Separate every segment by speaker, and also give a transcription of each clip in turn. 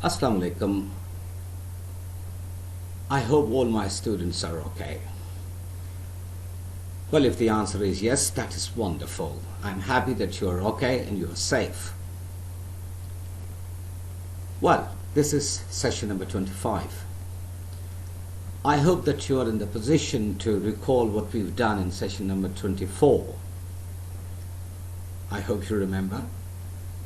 Speaker 1: Assalamu alaikum. I hope all my students are okay. Well, if the answer is yes, that is wonderful. I'm happy that you're okay and you're safe. Well, this is session number 25. I hope that you are in the position to recall what we've done in session number 24. I hope you remember.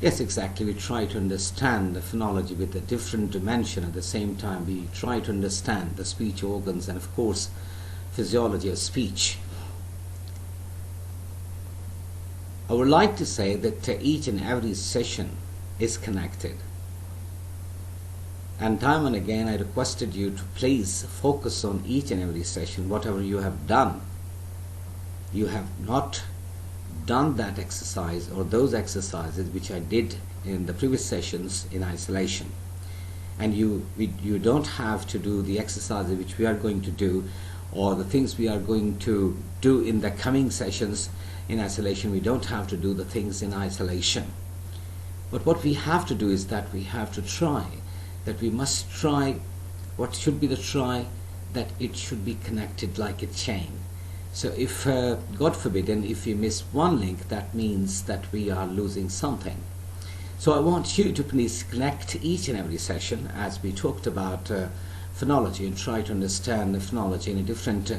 Speaker 1: Yes, exactly. We try to understand the phonology with a different dimension. At the same time, we try to understand the speech organs and, of course, physiology of speech. I would like to say that each and every session is connected. And time and again, I requested you to please focus on each and every session. Whatever you have done, you have not done that exercise or those exercises which I did in the previous sessions in isolation, and you don't have to do the exercises which we are going to do or the things we are going to do in the coming sessions in isolation. We don't have to do the things in isolation, but what we have to do is that we have to try, that we must try. What should be the try? That it should be connected like a chain. So if, God forbid, and if you miss one link, that means that we are losing something. So I want you to please connect each and every session as we talked about phonology, and try to understand the phonology in a different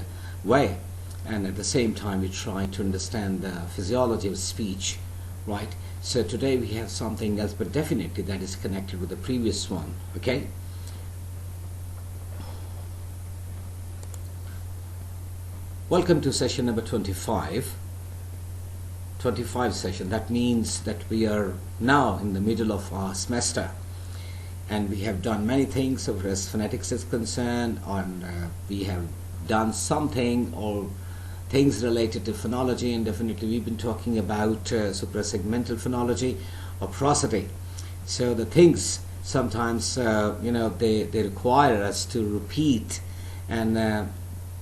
Speaker 1: way. And at the same time, we try to understand the physiology of speech, right? So today we have something else, but definitely that is connected with the previous one, okay? Welcome to session number 25 session. That means that we are now in the middle of our semester, and we have done many things so far as phonetics is concerned, and we have done something or things related to phonology, and definitely we've been talking about suprasegmental phonology or prosody. So the things sometimes they require us to repeat, and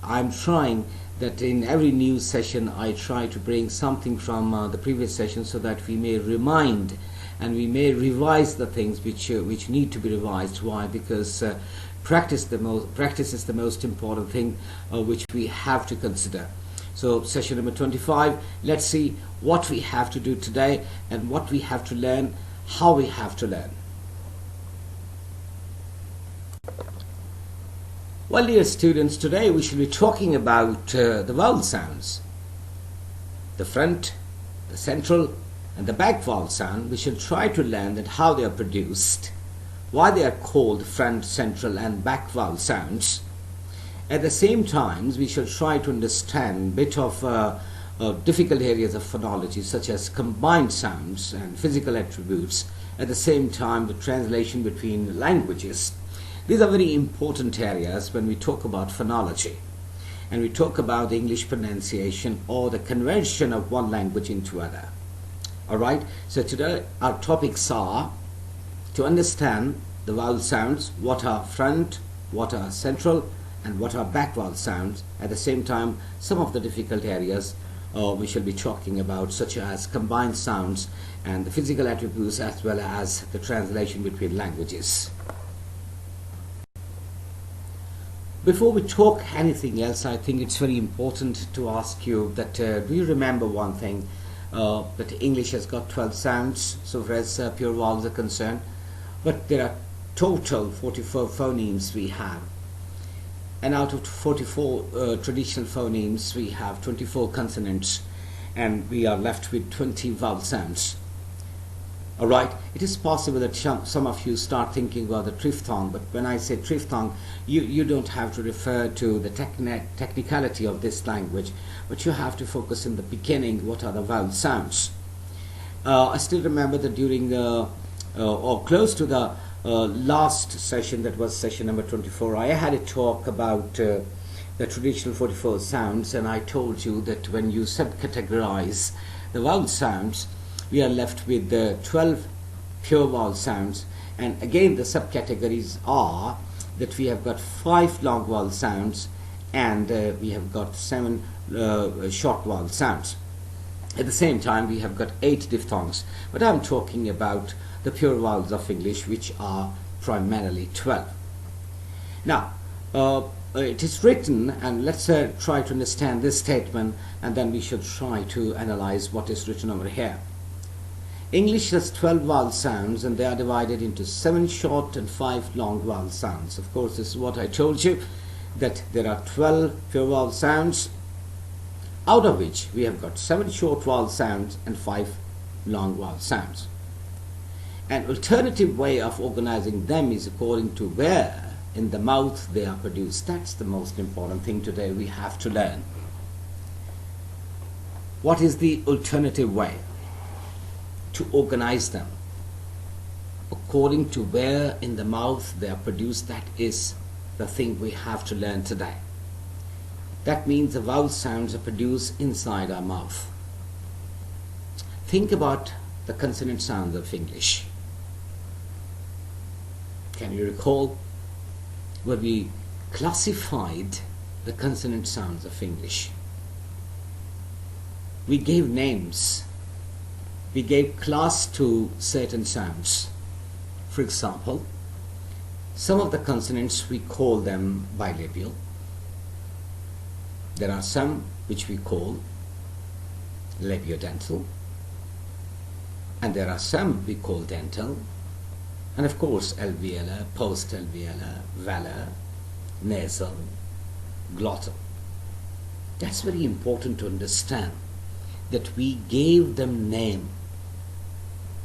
Speaker 1: I'm trying that in every new session I try to bring something from the previous session, so that we may remind and we may revise the things which need to be revised. Why? Because practice is the most important thing which we have to consider. So session number 25, let's see what we have to do today and what we have to learn, how we have to learn. Well, dear students, today we shall be talking about the vowel sounds. The front, the central, and the back vowel sound. We shall try to learn that how they are produced, why they are called front, central, and back vowel sounds. At the same time, we shall try to understand a bit of difficult areas of phonology, such as combined sounds and physical attributes. At the same time, the translation between languages. These are very important areas when we talk about phonology, and we talk about the English pronunciation or the conversion of one language into other. Alright, so today our topics are to understand the vowel sounds, what are front, what are central, and what are back vowel sounds. At the same time, some of the difficult areas we shall be talking about, such as combined sounds and the physical attributes, as well as the translation between languages. Before we talk anything else, I think it's very important to ask you that do you remember one thing, that English has got 12 sounds so far as pure vowels are concerned, but there are total 44 phonemes we have, and out of 44 traditional phonemes we have 24 consonants, and we are left with 20 vowel sounds. Alright, it is possible that some of you start thinking about the triphthong, but when I say triphthong, you don't have to refer to the technicality of this language, but you have to focus in the beginning, what are the vowel sounds. I still remember that during or close to the last session, that was session number 24, I had a talk about the traditional 44 sounds, and I told you that when you subcategorize the vowel sounds, we are left with 12 pure vowel sounds, and again the subcategories are that we have got 5 long vowel sounds, and we have got 7 short vowel sounds. At the same time, we have got 8 diphthongs, but I'm talking about the pure vowels of English, which are primarily 12. Now, it is written, and let's try to understand this statement, and then we should try to analyze what is written over here. English has 12 vowel sounds, and they are divided into 7 short and 5 long vowel sounds. Of course, this is what I told you, that there are 12 pure vowel sounds, out of which we have got 7 short vowel sounds and 5 long vowel sounds. An alternative way of organizing them is according to where in the mouth they are produced. That's the most important thing today we have to learn. What is the alternative way to organize them? According to where in the mouth they are produced, that is the thing we have to learn today. That means the vowel sounds are produced inside our mouth. Think about the consonant sounds of English. Can you recall when we classified the consonant sounds of English? We gave names. We gave class to certain sounds. For example, some of the consonants we call them bilabial. There are some which we call labiodental, and there are some we call dental, and of course alveolar, post-alveolar, velar, nasal, glottal. That's very important to understand, that we gave them name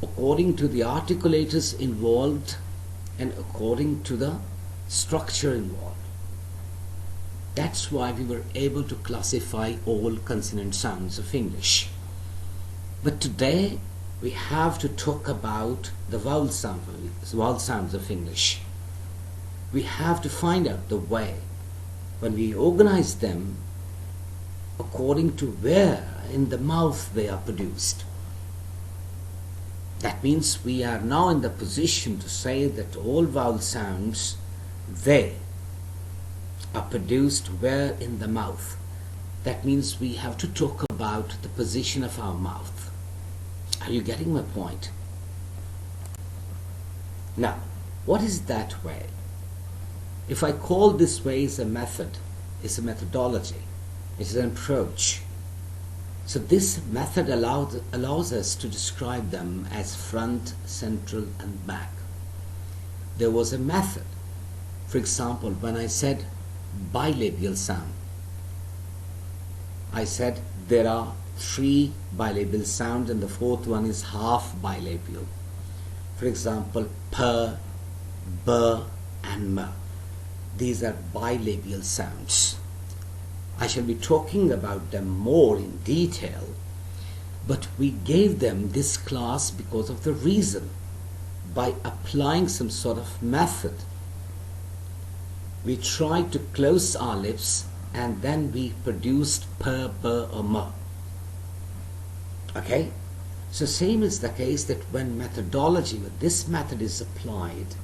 Speaker 1: according to the articulators involved and according to the structure involved. That's why we were able to classify all consonant sounds of English. But today we have to talk about the vowel sounds of English. We have to find out the way when we organize them according to where in the mouth they are produced. That means we are now in the position to say that all vowel sounds, they are produced where in the mouth. That means we have to talk about the position of our mouth. Are you getting my point? Now, what is that way? If I call this way is a method, it's a methodology, it's an approach. So this method allows us to describe them as front, central, and back. There was a method. For example, when I said bilabial sound, I said there are 3 bilabial sounds and the 4th one is half bilabial. For example, p, b, and m. These are bilabial sounds. I shall be talking about them more in detail, but we gave them this class because of the reason. By applying some sort of method, we tried to close our lips and then we produced p, b, or m. Okay? So same is the case that when methodology, when this method is applied,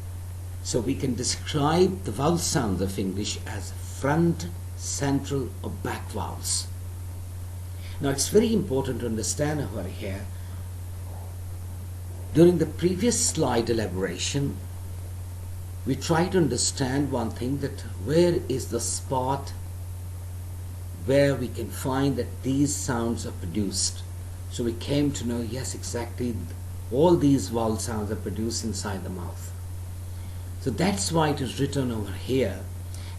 Speaker 1: so we can describe the vowel sounds of English as front, central, or back vowels. Now it's very important to understand over here, during the previous slide elaboration, we try to understand one thing, that where is the spot where we can find that these sounds are produced. So we came to know, yes, exactly, all these vowel sounds are produced inside the mouth. So that's why it is written over here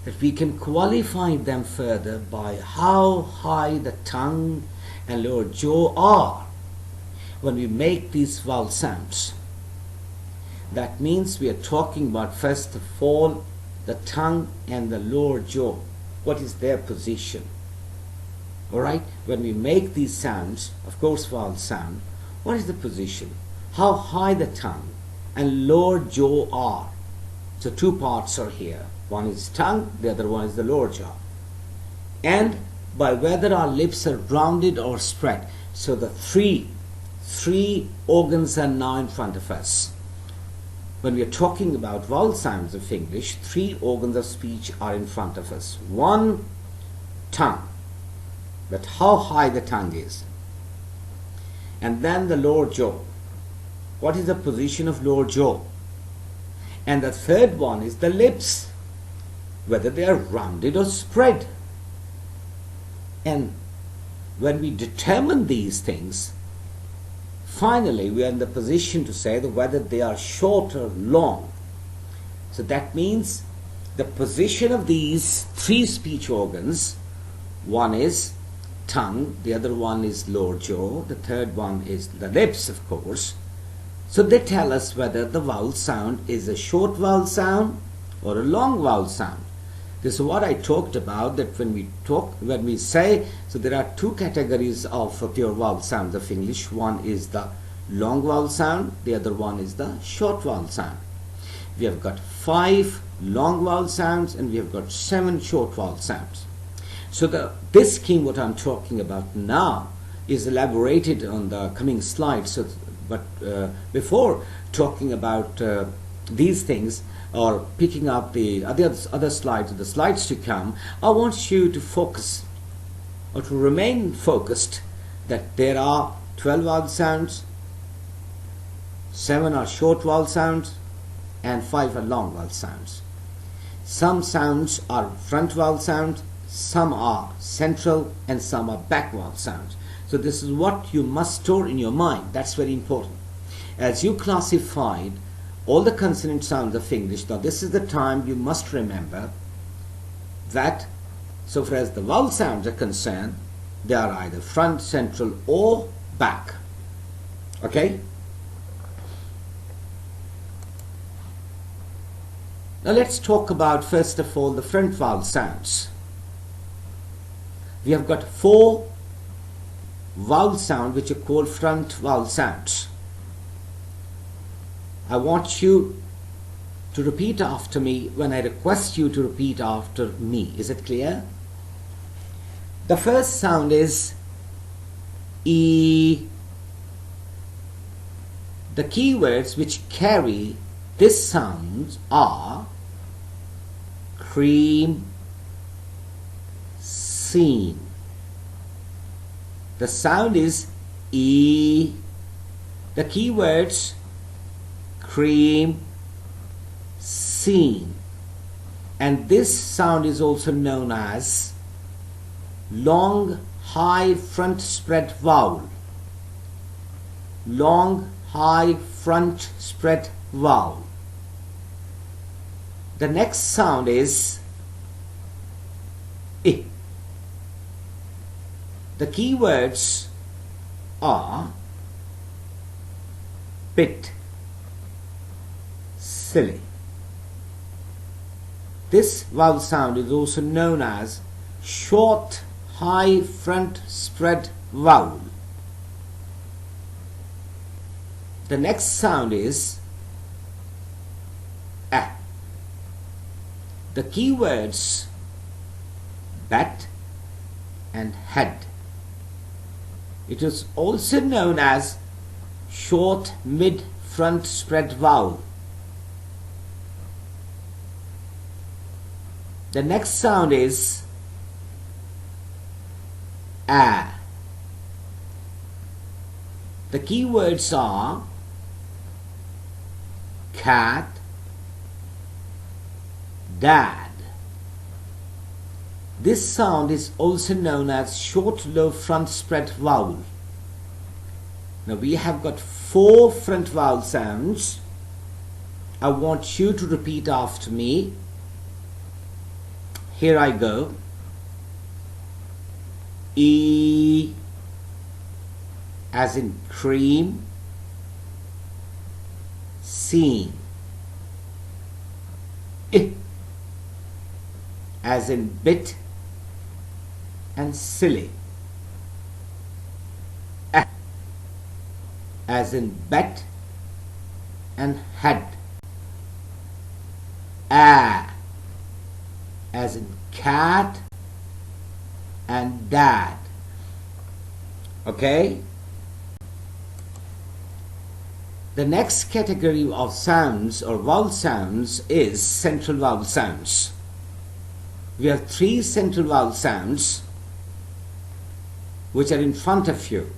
Speaker 1: that we can qualify them further by how high the tongue and lower jaw are when we make these vowel sounds. That means we are talking about, first of all, the tongue and the lower jaw. What is their position? Alright, when we make these sounds, of course vowel sound, what is the position? How high the tongue and lower jaw are. So 2 parts are here. One is tongue, the other one is the lower jaw. And by whether our lips are rounded or spread. So the three organs are now in front of us. When we are talking about vowel sounds of English, 3 organs of speech are in front of us. 1, tongue, but how high the tongue is. And then the lower jaw. What is the position of lower jaw? And the third one is the lips, whether they are rounded or spread. And when we determine these things, finally we are in the position to say that whether they are short or long. So that means the position of these three speech organs, one is tongue, the other one is lower jaw, the third one is the lips, of course. So they tell us whether the vowel sound is a short vowel sound or a long vowel sound. This is what I talked about, that when we say, so there are two categories of pure vowel sounds of English. One is the long vowel sound, the other one is the short vowel sound. We have got 5 long vowel sounds and we have got 7 short vowel sounds. So this scheme what I'm talking about now is elaborated on the coming slides. So, but before talking about these things or picking up the other slides, the slides to come, I want you to focus or to remain focused that there are 12 vowel sounds, 7 are short vowel sounds, and 5 are long vowel sounds. Some sounds are front vowel sounds, some are central, and some are back vowel sounds. So this is what you must store in your mind. That's very important. As you classified all the consonant sounds of English, now this is the time you must remember that so far as the vowel sounds are concerned, they are either front, central, or back. Okay? Now let's talk about first of all the front vowel sounds. We have got 4 vowel sounds which are called front vowel sounds. I want you to repeat after me when I request you to repeat after me. Is it clear? The first sound is E. The keywords which carry this sound are cream, seen. The sound is E. The keywords cream, seen. And this sound is also known as long high front spread vowel. Long high front spread vowel. The next sound is I. The keywords are bit, silly. This vowel sound is also known as short high front spread vowel. The next sound is A. The keywords bat and head. It is also known as short mid front spread vowel. The next sound is A. The keywords are cat, dad. This sound is also known as short low front spread vowel. Now we have got 4 front vowel sounds. I want you to repeat after me. Here I go. E as in cream, seen. I as in bit and silly. A as in bet and head. A as in cat and dad. Okay? The next category of sounds or vowel sounds is central vowel sounds. We have 3 central vowel sounds which are in front of you.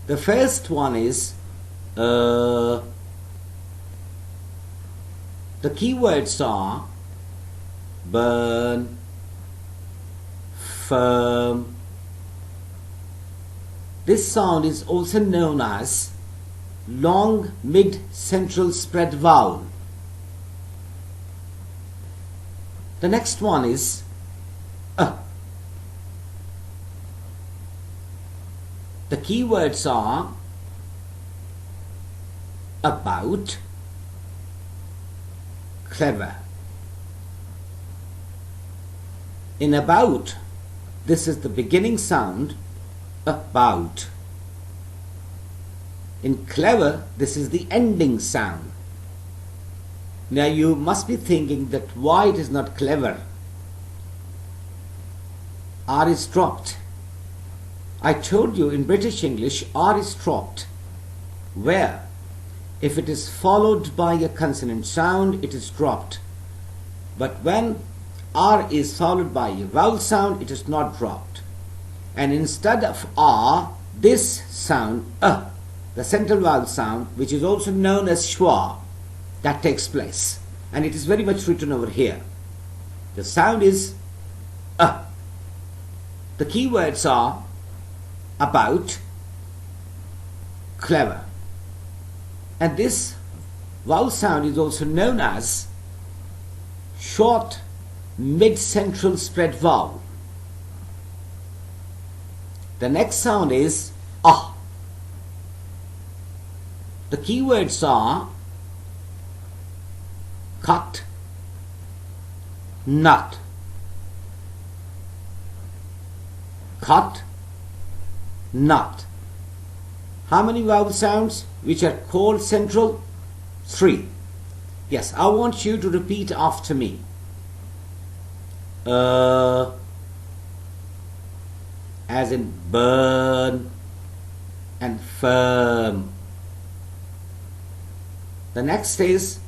Speaker 1: The first one is The keywords are burn, firm. This sound is also known as long mid-central spread vowel. The next one is The keywords are about, clever. In about, this is the beginning sound, about. In clever, this is the ending sound. Now you must be thinking that why it is not clever. R is dropped. I told you in British English R is dropped where if it is followed by a consonant sound it is dropped, but when R is followed by a vowel sound it is not dropped, and instead of R this sound the central vowel sound, which is also known as schwa, that takes place, and it is very much written over here. The sound is The keywords are about, clever, and this vowel sound is also known as short mid-central spread vowel. The next sound is ah. The keywords are cut, nut, cut, nut. How many vowel sounds which are called central? 3. Yes, I want you to repeat after me. As in burn and firm. The next is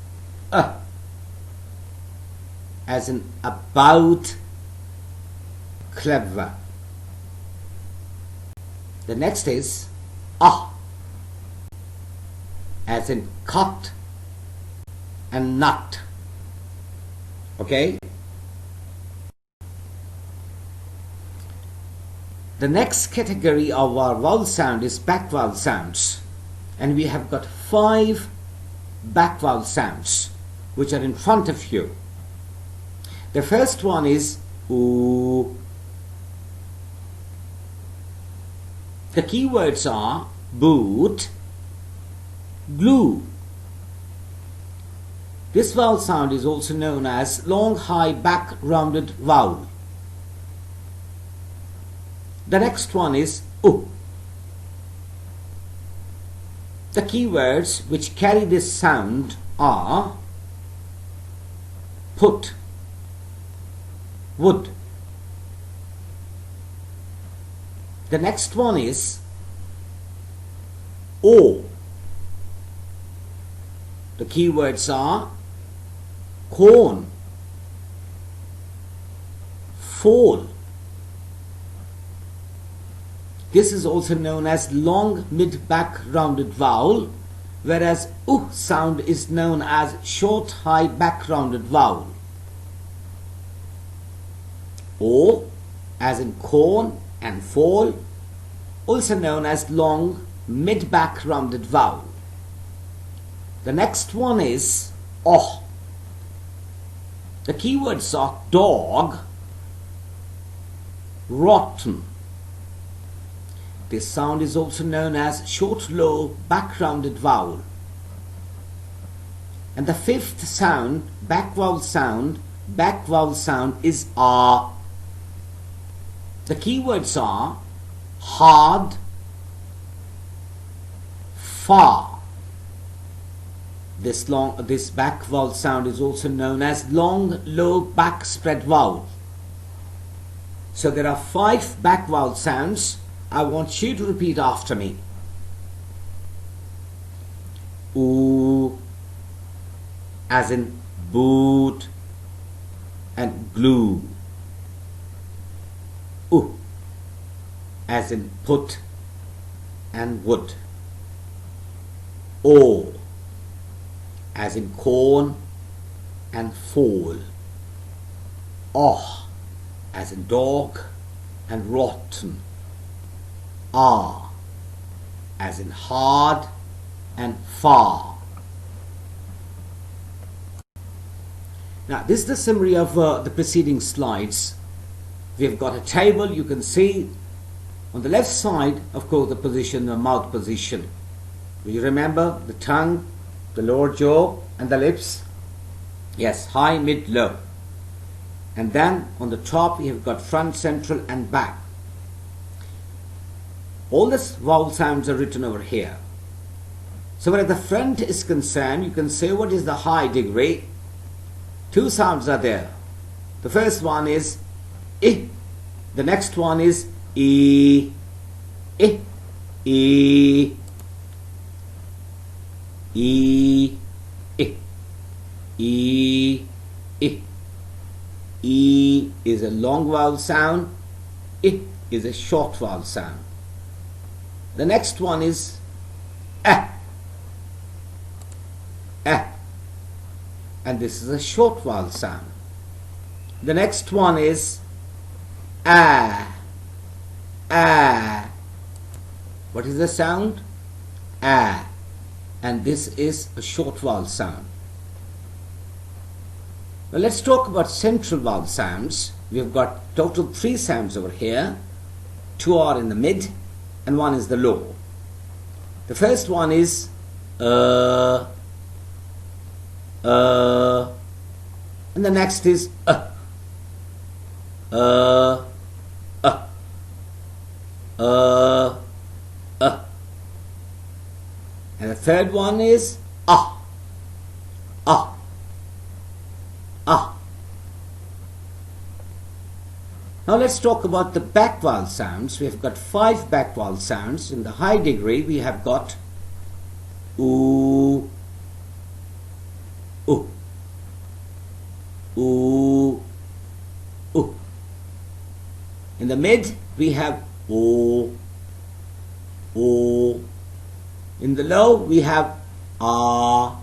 Speaker 1: as in about, clever. The next is as in cut and nut. Okay? The next category of our vowel sound is back vowel sounds, and we have got 5 back vowel sounds which are in front of you. The first one is oo. The keywords are boot, glue. This vowel sound is also known as long high back rounded vowel. The next one is oo. The keywords which carry this sound are put, would. The next one is o. The keywords are corn, fall. This is also known as long mid-back rounded vowel, whereas sound is known as short high back rounded vowel. O as in corn and fall, also known as long mid-back rounded vowel. The next one is oh. The keywords are dog, rotten. This sound is also known as short low back rounded vowel. And the 5th sound, back vowel sound is ah. The keywords are hard, far. This back vowel sound is also known as long low back spread vowel. So there are 5 back vowel sounds. I want you to repeat after me. Oo as in boot and glue. Oo as in put and wood. O as in corn and fall. Oh, as in dog, and rotten. Ah, as in hard and far. Now, this is the summary of the preceding slides. We've got a table. You can see on the left side, of course, the position, the mouth position. Do you remember the tongue, the lower jaw, and the lips? Yes, high, mid, low. And then on the top, we have got front, central, and back. All these vowel sounds are written over here. So where the front is concerned, you can say what is the high degree. Two sounds are there. The first one is I. The next one is E. I. E. E. I. E. I. E is a long vowel sound. I is a short vowel sound. The next one is A. A. And this is a short vowel sound. The next one is A. A. What is the sound? A. And this is a short vowel sound. Now let's talk about central vowel sounds. We've got total 3 sounds over here. 2 are in the mid and 1 is the low. The first one is and the next is and the third one is ah. Now let's talk about the back vowel sounds. We have got 5 back vowel sounds. In the high degree, we have got oo, oo, oo, oo. In the mid, we have o, o. In the low, we have ah,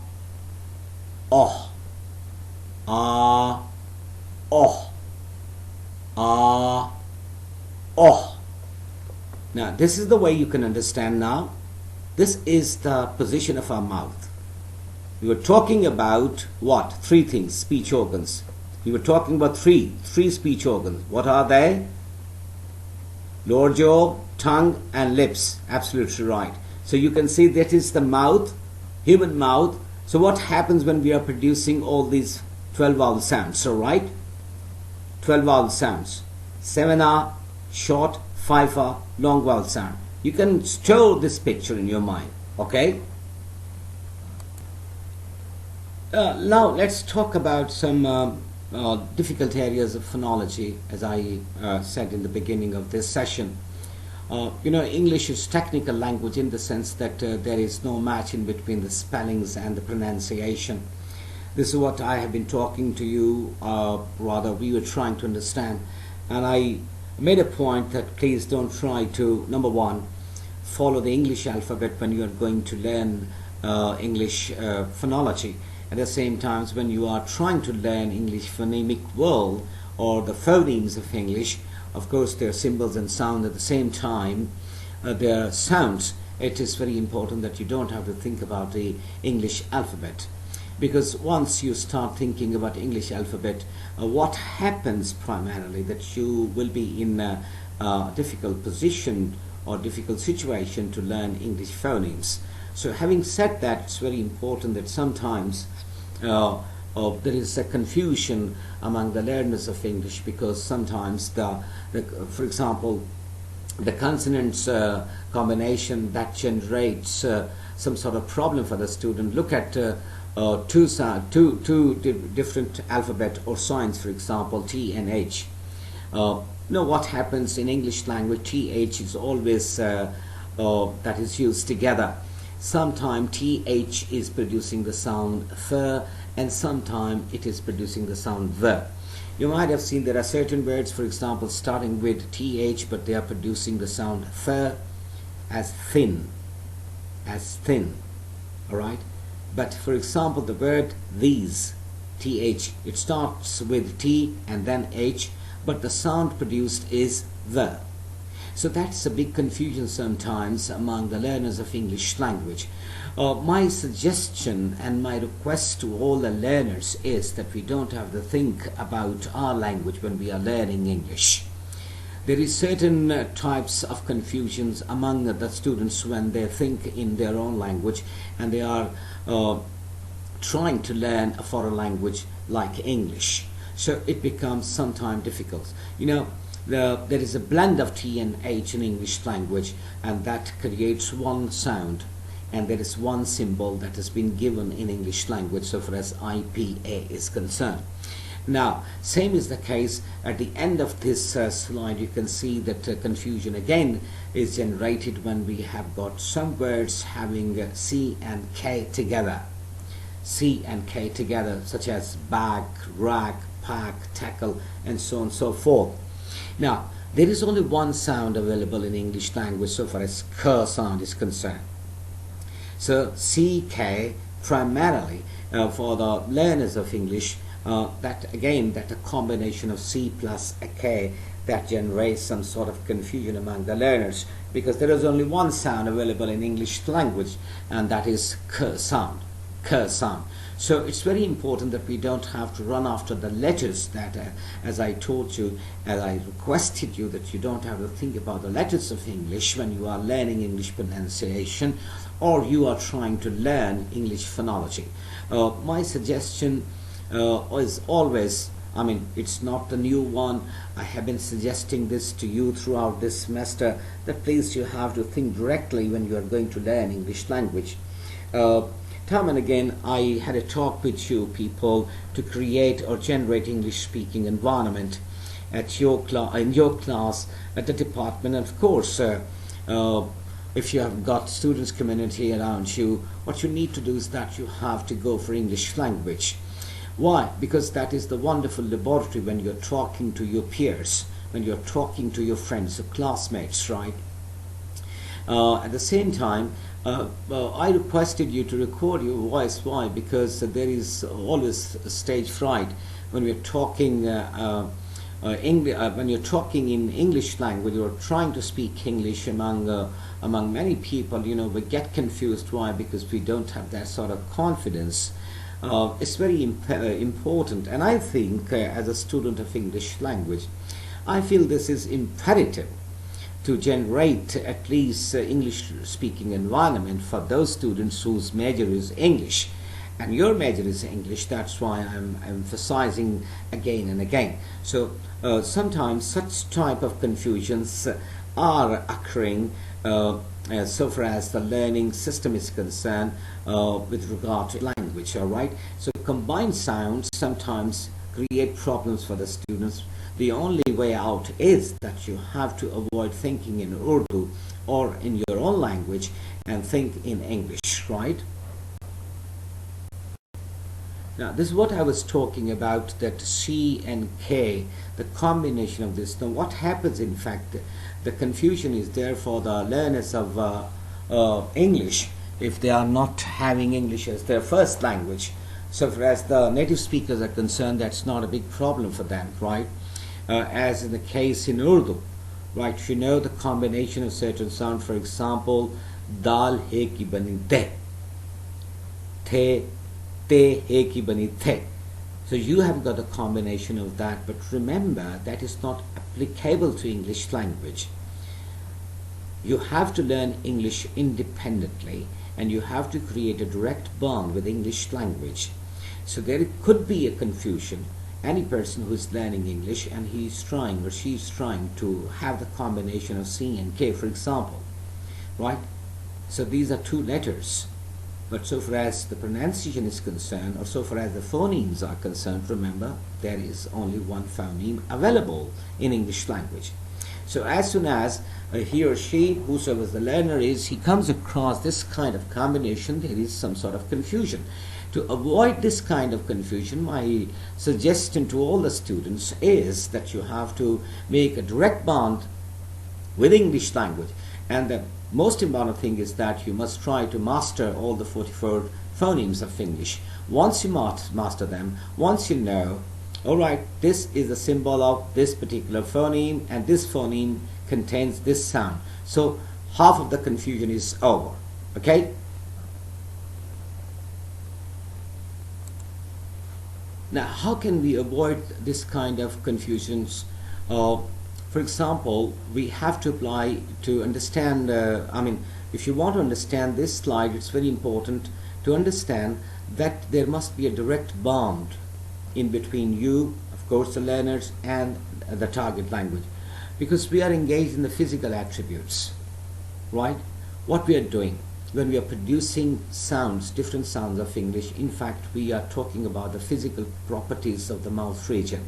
Speaker 1: oh, ah, oh, ah, oh. Now, this is the way you can understand now. This is the position of our mouth. We were talking about what? 3 things, speech organs. We were talking about three speech organs. What are they? Lower jaw, tongue, and lips. Absolutely right. So you can see that is the mouth, human mouth. So what happens when we are producing all these 12 vowel sounds? So right, 12 vowel sounds. 7 are short, 5 are long vowel sound. You can store this picture in your mind. Okay? Now let's talk about some difficult areas of phonology, as I said in the beginning of this session. English is technical language in the sense that there is no match in between the spellings and the pronunciation. This is what I have been talking to you, rather we were trying to understand, and I made a point that please don't try to, number one, follow the English alphabet when you are going to learn English phonology. At the same time, when you are trying to learn English phonemic world or the phonemes of English, of course there are symbols and sound at the same time, there are sounds. It is very important that you don't have to think about the English alphabet, because once you start thinking about English alphabet, what happens primarily that you will be in a difficult position or difficult situation to learn English phonemes. So having said that, it's very important that sometimes there is a confusion among the learners of English, because sometimes for example, the consonants combination that generates some sort of problem for the student. Look at two different alphabet or signs, for example, T and H. What happens in English language? TH is always that is used together. Sometimes TH is producing the sound th, and sometimes it is producing the sound the. You might have seen there are certain words, for example, starting with TH, but they are producing the sound th as thin, alright? But for example, the word these, th. It starts with T and then H, but the sound produced is the. So that's a big confusion sometimes among the learners of English language. My suggestion and my request to all the learners is that we don't have to think about our language when we are learning English. There is certain types of confusions among the students when they think in their own language and they are trying to learn a foreign language like English. So it becomes sometimes difficult. There is a blend of T and H in English language, and that creates one sound, and there is one symbol that has been given in English language so far as IPA is concerned. Now, same is the case at the end of this slide. You can see that confusion again is generated when we have got some words having C and K together. C and K together, such as bag, rag, pack, tackle, and so on and so forth. Now, there is only one sound available in English language so far as K sound is concerned. So, CK primarily for the learners of English, that a combination of C plus a K that generates some sort of confusion among the learners, because there is only one sound available in English language, and that is K sound. K sound. So it's very important that we don't have to run after the letters that, as I told you, as I requested you, that you don't have to think about the letters of English when you are learning English pronunciation or you are trying to learn English phonology. My suggestion is always, it's not the new one. I have been suggesting this to you throughout this semester, that please you have to think directly when you are going to learn English language. Time and again, I had a talk with you people to create or generate English speaking environment at in your class at the department. And of course, if you have got students community around you, what you need to do is that you have to go for English language. Why? Because that is the wonderful laboratory when you're talking to your peers, when you're talking to your friends or classmates, right? At the same time, I requested you to record your voice. Why? Because there is always stage fright when we're talking when you're talking in English language. You're trying to speak English among many people. We get confused. Why? Because we don't have that sort of confidence. It's very important, and I think as a student of English language, I feel this is imperative to generate at least English speaking environment for those students whose major is English, and your major is English. That's why I'm emphasizing again and again. So sometimes such type of confusions are occurring so far as the learning system is concerned with regard to language. All right, so combined sounds sometimes create problems for the students. The only way out is that you have to avoid thinking in Urdu or in your own language and think in English, right? Now, this is what I was talking about, that C and K, the combination of this. Now, what happens, in fact, the confusion is there for the learners of English if they are not having English as their first language. So, as the native speakers are concerned, that's not a big problem for them, right? As in the case in Urdu, right? The combination of certain sound, for example, dal he ki bani te, te he ki bani te. So you have got a combination of that, but remember that is not applicable to English language. You have to learn English independently, and you have to create a direct bond with English language. So there could be a confusion. Any person who is learning English and he is trying or she is trying to have the combination of C and K, for example, right? So these are two letters, but so far as the pronunciation is concerned, or so far as the phonemes are concerned, remember there is only one phoneme available in English language. So as soon as he or she, whosoever the learner is, he comes across this kind of combination, there is some sort of confusion. To avoid this kind of confusion, my suggestion to all the students is that you have to make a direct bond with English language. And the most important thing is that you must try to master all the 44 phonemes of English. Once you master them, once you know, alright, this is the symbol of this particular phoneme and this phoneme contains this sound. So half of the confusion is over. Okay? Now, how can we avoid this kind of confusions? For example, we have to apply to understand, if you want to understand this slide, it's very important to understand that there must be a direct bond in between you, of course, the learners, and the target language. Because we are engaged in the physical attributes, right? What we are doing when we are producing sounds, different sounds of English, in fact, we are talking about the physical properties of the mouth region,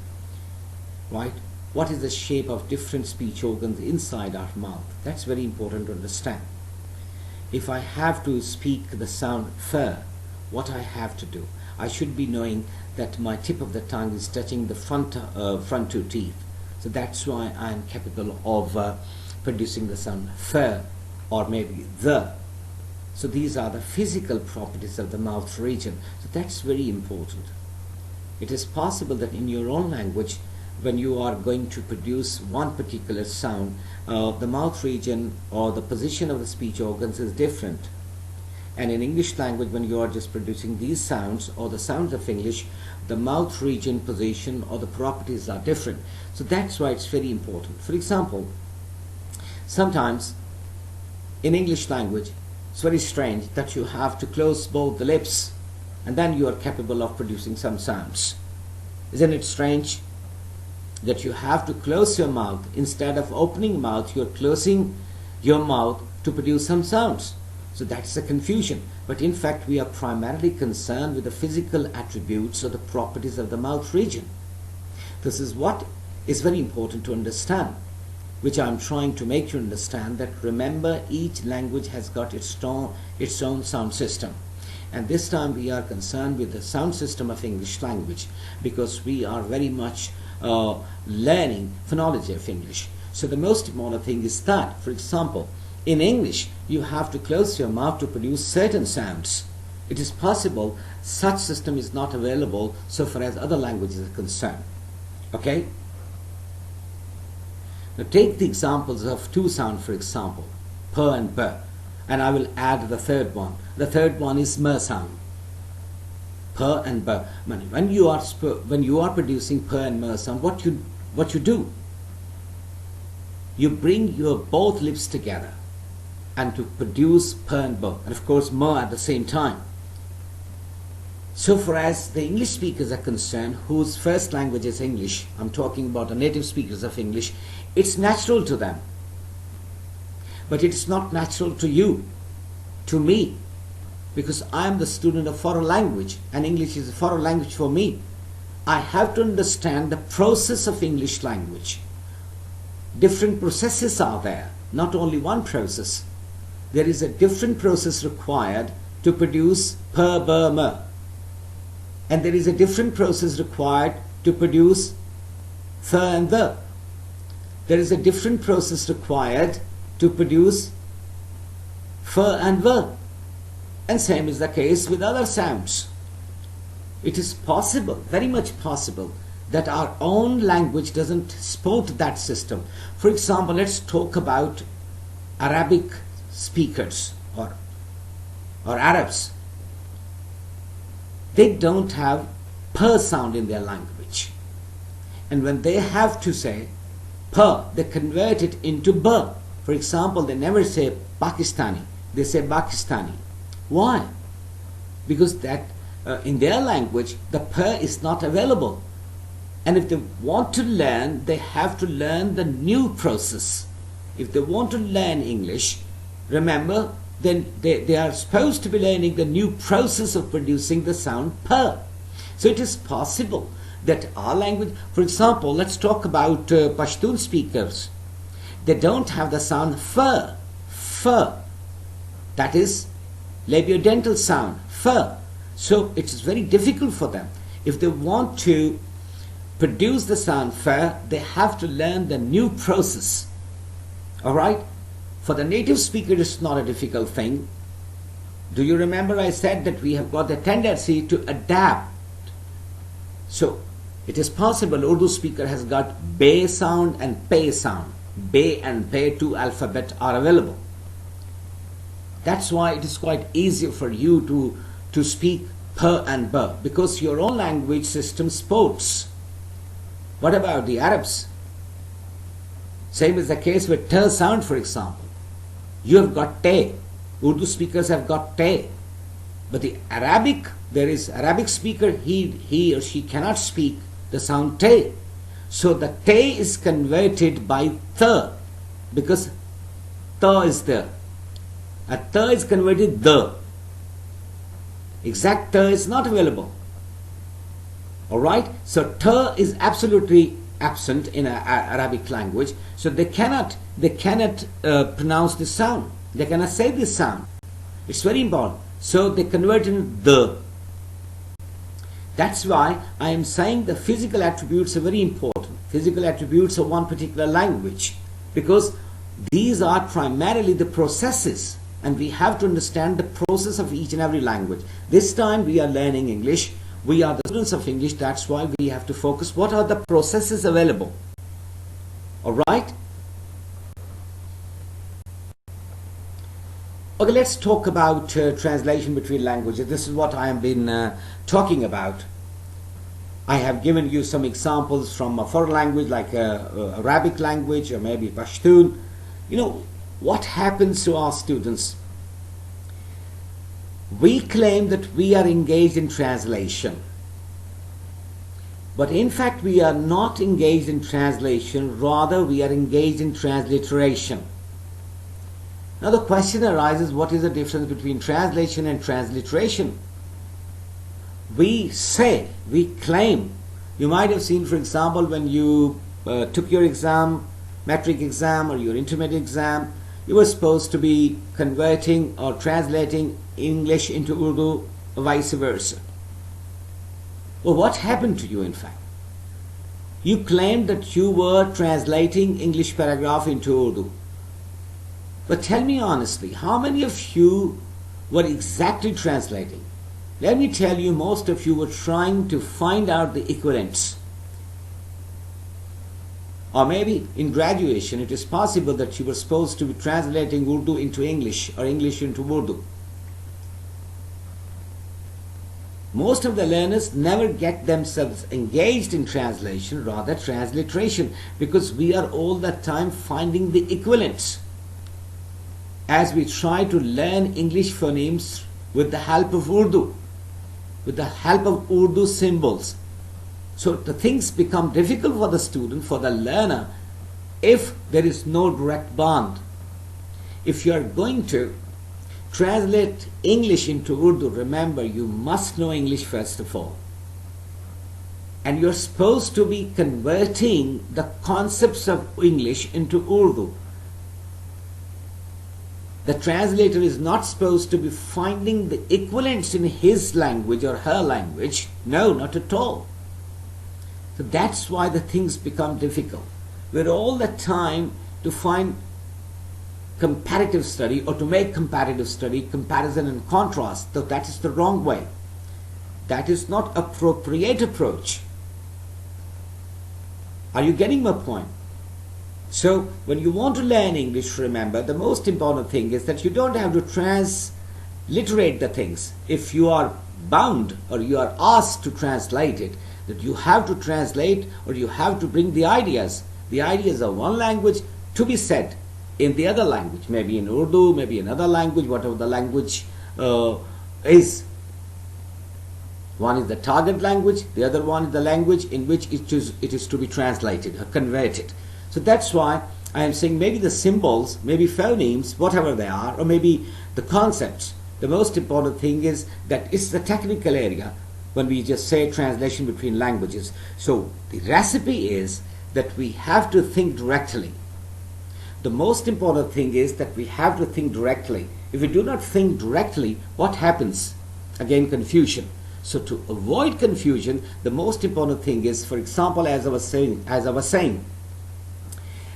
Speaker 1: right? What is the shape of different speech organs inside our mouth? That's very important to understand. If I have to speak the sound fur, what I have to do? I should be knowing that my tip of the tongue is touching the front two teeth. So that's why I am capable of producing the sound fur or maybe the. So these are the physical properties of the mouth region. So that's very important. It is possible that in your own language, when you are going to produce one particular sound, the mouth region or the position of the speech organs is different. And in English language, when you are just producing these sounds or the sounds of English, the mouth region position or the properties are different. So that's why it's very important. For example, sometimes in English language, it's very strange that you have to close both the lips and then you are capable of producing some sounds. Isn't it strange that you have to close your mouth? Instead of opening mouth, you're closing your mouth to produce some sounds. So that's the confusion. But in fact, we are primarily concerned with the physical attributes or the properties of the mouth region. This is what is very important to understand, which I'm trying to make you understand, that remember, each language has got its own sound system. And this time we are concerned with the sound system of English language because we are very much learning phonology of English. So the most important thing is that, for example, in English, you have to close your mouth to produce certain sounds. It is possible such system is not available so far as other languages are concerned. Okay? Now take the examples of two sounds, for example, p and b, and I will add the third one. The third one is m sound. P and b. When you are producing p and m sound, what you do? You bring your both lips together and to produce p and b, and of course m at the same time. So far as the English speakers are concerned, whose first language is English, I'm talking about the native speakers of English, it's natural to them. But it's not natural to you, to me, because I'm the student of foreign language and English is a foreign language for me. I have to understand the process of English language. Different processes are there, not only one process. There is a different process required to produce p, b, m. And there is a different process required to produce th and the. There is a different process required to produce f and v. And same is the case with other sounds. It is possible, very much possible, that our own language doesn't support that system. For example, let's talk about Arabic speakers or Arabs. They don't have p sound in their language. And when they have to say p, they convert it into b. For example, they never say Pakistani, they say Pakistani. Why? Because that in their language, the p is not available. And if they want to learn, they have to learn the new process. If they want to learn English, remember, then they are supposed to be learning the new process of producing the sound p. So it is possible that our language, for example, let's talk about Pashtun speakers. They don't have the sound f. That is labiodental sound, f. So it is very difficult for them. If they want to produce the sound f, they have to learn the new process. Alright? For the native speaker, it's not a difficult thing. Do you remember I said that we have got the tendency to adapt? So it is possible Urdu speaker has got bay sound and pay sound. Bay and pay, two alphabet are available. That's why it is quite easier for you to speak per and ber, because your own language system sports. What about the Arabs? Same is the case with ter sound, for example. You have got te. Urdu speakers have got te. But the Arabic, there is Arabic speaker, he or she cannot speak the sound te. So the te is converted by the, because the is there. A the is converted the. Exact the is not available. Alright? So te is absolutely absent in Arabic language. So they cannot pronounce this sound. They cannot say this sound. It's very important. So they convert in the. That's why I am saying the physical attributes are very important. Physical attributes of one particular language, because these are primarily the processes, and we have to understand the process of each and every language. This time we are learning English. We are the students of English. That's why we have to focus. What are the processes available? Alright? Okay, let's talk about translation between languages. This is what I have been talking about. I have given you some examples from a foreign language like Arabic language or maybe Pashtun. You know, what happens to our students? We claim that we are engaged in translation. But in fact, we are not engaged in translation. Rather, we are engaged in transliteration. Now the question arises, what is the difference between translation and transliteration? We say, we claim. You might have seen, for example, when you took your exam, metric exam or your intermediate exam, you were supposed to be converting or translating English into Urdu or vice versa. Well, what happened to you in fact? You claimed that you were translating English paragraph into Urdu. But tell me honestly, how many of you were exactly translating? Let me tell you, most of you were trying to find out the equivalents. Or maybe in graduation, it is possible that you were supposed to be translating Urdu into English or English into Urdu. Most of the learners never get themselves engaged in translation, rather transliteration, because we are all the time finding the equivalents. As we try to learn English phonemes with the help of Urdu, with the help of Urdu symbols. So the things become difficult for the student, for the learner, if there is no direct bond. If you are going to translate English into Urdu, remember you must know English first of all. And you are supposed to be converting the concepts of English into Urdu. The translator is not supposed to be finding the equivalents in his language or her language. No, not at all. So that's why the things become difficult. We're all the time to find comparative study or to make comparative study, comparison and contrast. So that is the wrong way. That is not appropriate approach. Are you getting my point? So when you want to learn English, remember the most important thing is that you don't have to transliterate the things. If you are bound or you are asked to translate it, that you have to translate or you have to bring the ideas of one language to be said in the other language, maybe in Urdu, maybe another language, whatever the language is. One is the target language, the other one is the language in which it is to be translated or converted. So that's why I am saying maybe the symbols, maybe phonemes, whatever they are, or maybe the concepts. The most important thing is that it's the technical area when we just say translation between languages. So the recipe is that we have to think directly. The most important thing is that we have to think directly. If we do not think directly, what happens? Again, confusion. So to avoid confusion, the most important thing is, for example, as I was saying,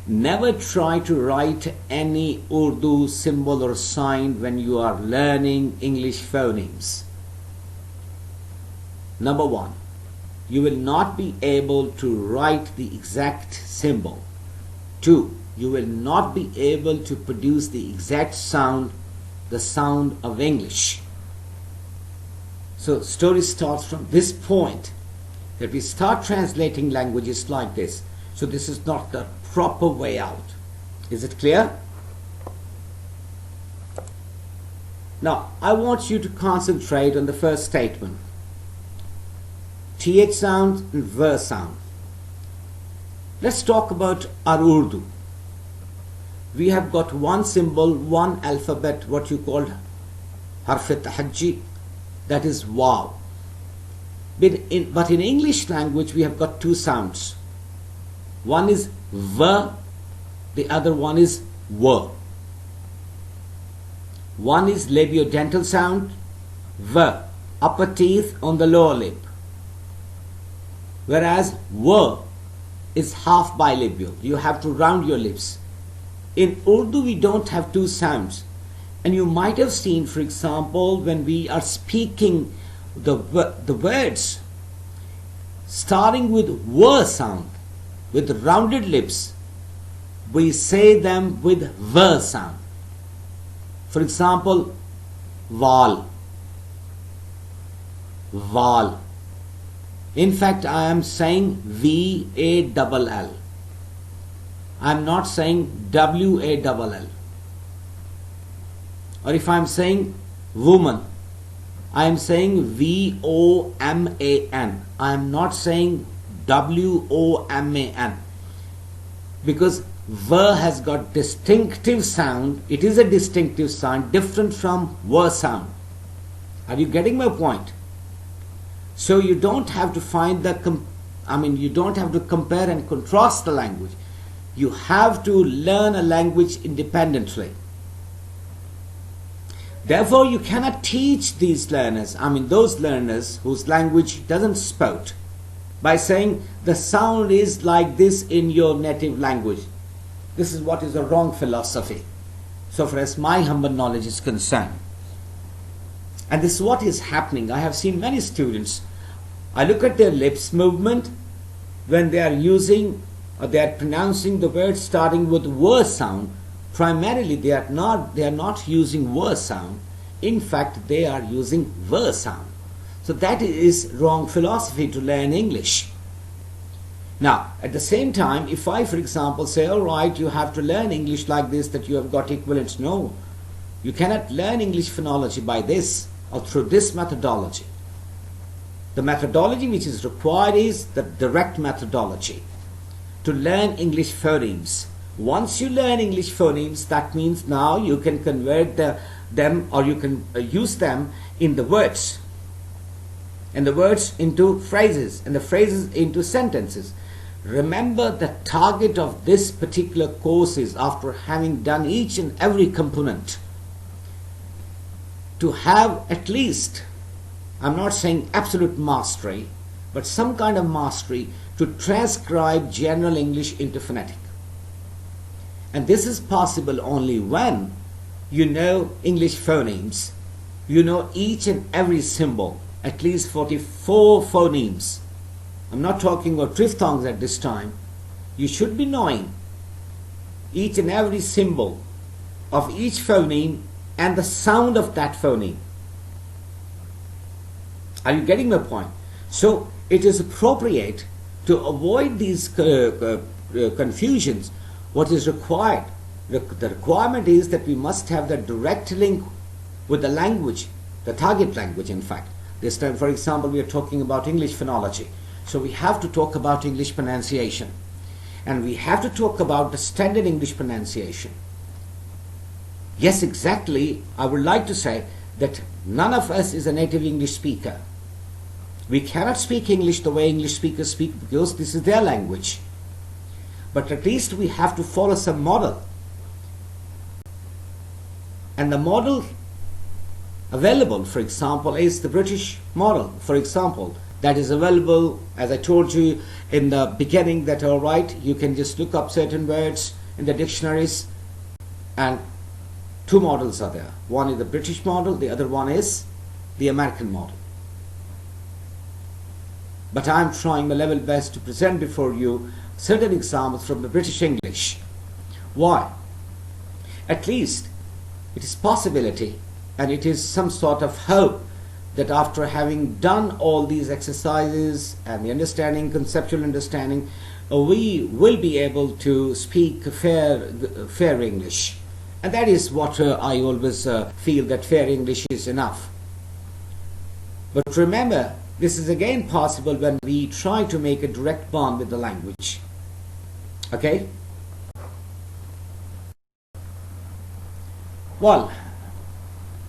Speaker 1: Never try to write any Urdu symbol or sign when you are learning English phonemes. Number one, you will not be able to write the exact symbol. Two, you will not be able to produce the exact sound, the sound of English. So story starts from this point, that we start translating languages like this. So this is not the proper way out. Is it clear? Now, I want you to concentrate on the first statement. TH sound and V sound. Let's talk about our Urdu. We have got one symbol, one alphabet, what you call harf-e-tahajji, that is vowel. But in English language, we have got two sounds. One is V, the other one is W. One is labiodental sound, V, upper teeth on the lower lip. Whereas W is half bilabial. You have to round your lips. In Urdu, we don't have two sounds. And you might have seen, for example, when we are speaking the words starting with W sound, with rounded lips, we say them with V sound. For example, vowel, vowel. In fact, I am saying V-A-double-L. I am not saying W-A-double-L. Or if I am saying woman, I am saying V-O-M-A-N. I am not saying W-O-M-A-N. Because V has got distinctive sound. It is a distinctive sound, different from W sound. Are you getting my point? So you don't have to find you don't have to compare and contrast the language. You have to learn a language independently. Therefore, you cannot teach these learners, those learners whose language doesn't spout, by saying the sound is like this in your native language. This is what is a wrong philosophy, so far as my humble knowledge is concerned. And this is what is happening. I have seen many students, I look at their lips movement when they are using or they are pronouncing the words starting with W sound. Primarily they are not using W sound. In fact, they are using V sound. So that is wrong philosophy to learn English. Now, at the same time, if I, for example, say, all right, you have to learn English like this, that you have got equivalents. No, you cannot learn English phonology by this or through this methodology. The methodology which is required is the direct methodology to learn English phonemes. Once you learn English phonemes, that means now you can convert them, or you can use them in the words, and the words into phrases, and the phrases into sentences. Remember, the target of this particular course is, after having done each and every component, to have at least, I'm not saying absolute mastery, but some kind of mastery to transcribe general English into phonetic. And this is possible only when you know English phonemes, you know each and every symbol, at least 44 phonemes. I'm not talking about triphthongs at this time. You should be knowing each and every symbol of each phoneme and the sound of that phoneme. Are you getting my point? So it is appropriate to avoid these confusions. What is required? The requirement is that we must have the direct link with the language, the target language in fact. This time, for example, we are talking about English phonology. So we have to talk about English pronunciation. And we have to talk about the standard English pronunciation. Yes, exactly. I would like to say that none of us is a native English speaker. We cannot speak English the way English speakers speak because this is their language. But at least we have to follow some model. And the model available, for example, is the British model. For example, that is available. As I told you in the beginning, that alright, you can just look up certain words in the dictionaries, and two models are there. One is the British model, the other one is the American model. But I am trying my level best to present before you certain examples from the British English. Why? At least it is possibility, and it is some sort of hope, that after having done all these exercises and the understanding, conceptual understanding, we will be able to speak fair English. And that is what I always feel, that fair English is enough. But remember, this is again possible when we try to make a direct bond with the language. Okay? Well,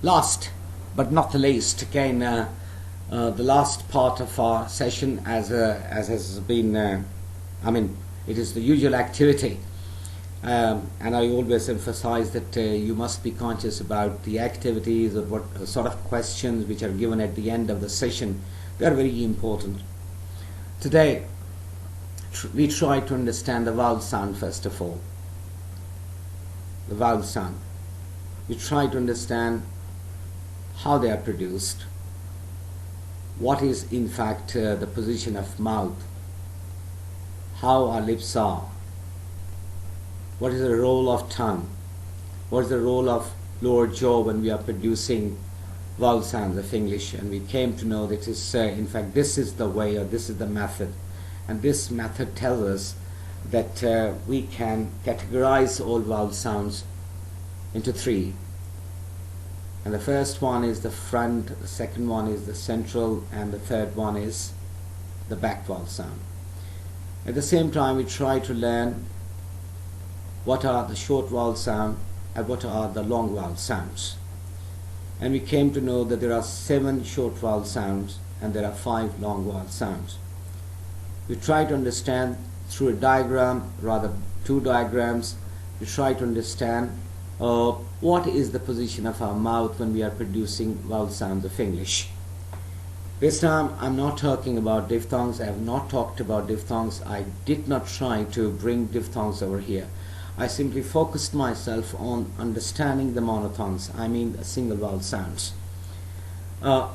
Speaker 1: last but not the least, again, the last part of our session, as has been, it is the usual activity. And I always emphasize that you must be conscious about the activities, or what sort of questions which are given at the end of the session. They are very important. Today, we try to understand the vowel sound first of all. The vowel sound. We try to understand how they are produced, what is in fact the position of mouth, how our lips are, what is the role of tongue, what is the role of lower jaw when we are producing vowel sounds of English. And we came to know that it is, in fact, this is the way, or this is the method. And this method tells us that we can categorize all vowel sounds into three. And the first one is the front, the second one is the central, and the third one is the back vowel sound. At the same time, we try to learn what are the short vowel sound and what are the long vowel sounds. And we came to know that there are 7 short vowel sounds and there are 5 long vowel sounds. We try to understand through a diagram, rather 2 diagrams, we try to understand what is the position of our mouth when we are producing vowel sounds of English. This time I'm not talking about diphthongs. I have not talked about diphthongs. I did not try to bring diphthongs over here. I simply focused myself on understanding the monophthongs, I mean the single vowel sounds,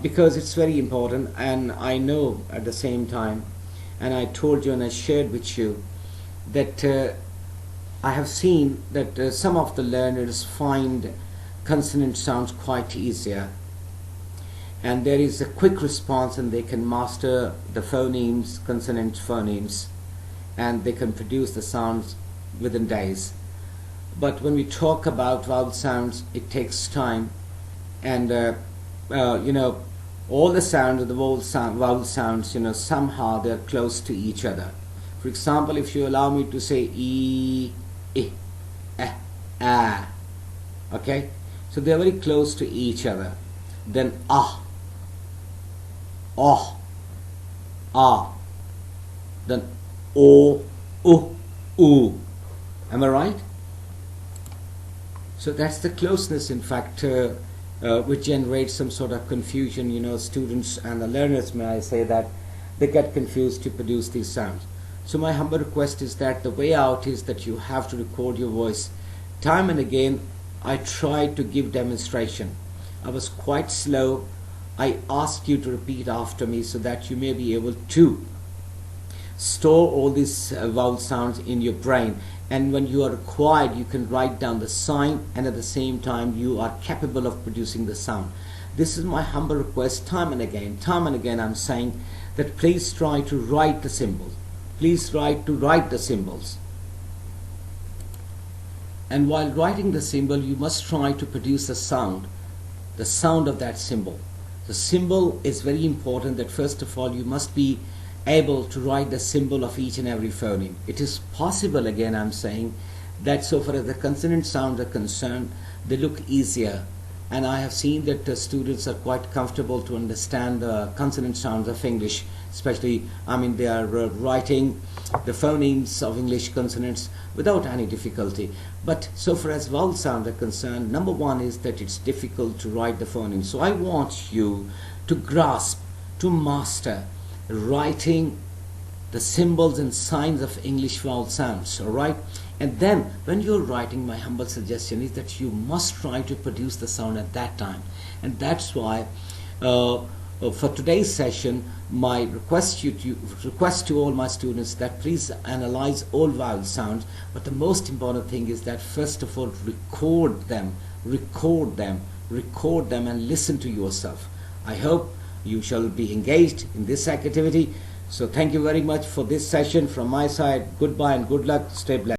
Speaker 1: because it's very important. And I know at the same time, and I told you and I shared with you, that I have seen that some of the learners find consonant sounds quite easier, and there is a quick response, and they can master the phonemes, consonant phonemes, and they can produce the sounds within days. But when we talk about vowel sounds, it takes time, and all the sounds of the vowel sounds, somehow they're close to each other. For example, if you allow me to say e, I, okay, so they're very close to each other. Then ah, oh, ah, then o, u. Am I right? So that's the closeness, in fact, which generates some sort of confusion. Students and the learners, may I say, that they get confused to produce these sounds. So my humble request is that the way out is that you have to record your voice. Time and again, I tried to give demonstration. I was quite slow. I ask you to repeat after me so that you may be able to store all these vowel sounds in your brain. And when you are required, you can write down the sign, and at the same time you are capable of producing the sound. This is my humble request. Time and again I'm saying that please try to write the symbols. Please try to write the symbols. And while writing the symbol, you must try to produce the sound of that symbol. The symbol is very important, that first of all you must be able to write the symbol of each and every phoneme. It is possible, again I'm saying, that so far as the consonant sounds are concerned, they look easier. And I have seen that the students are quite comfortable to understand the consonant sounds of English, especially, they are writing the phonemes of English consonants without any difficulty. But so far as vowel sounds are concerned, number one is that it's difficult to write the phonemes. So I want you to grasp, to master writing the symbols and signs of English vowel sounds, all right? And then when you're writing, my humble suggestion is that you must try to produce the sound at that time. And that's why for today's session, my request to all my students that please analyze all vowel sounds, but the most important thing is that first of all record them and listen to yourself. I hope you shall be engaged in this activity. So thank you very much for this session from my side. Goodbye and good luck. Stay blessed.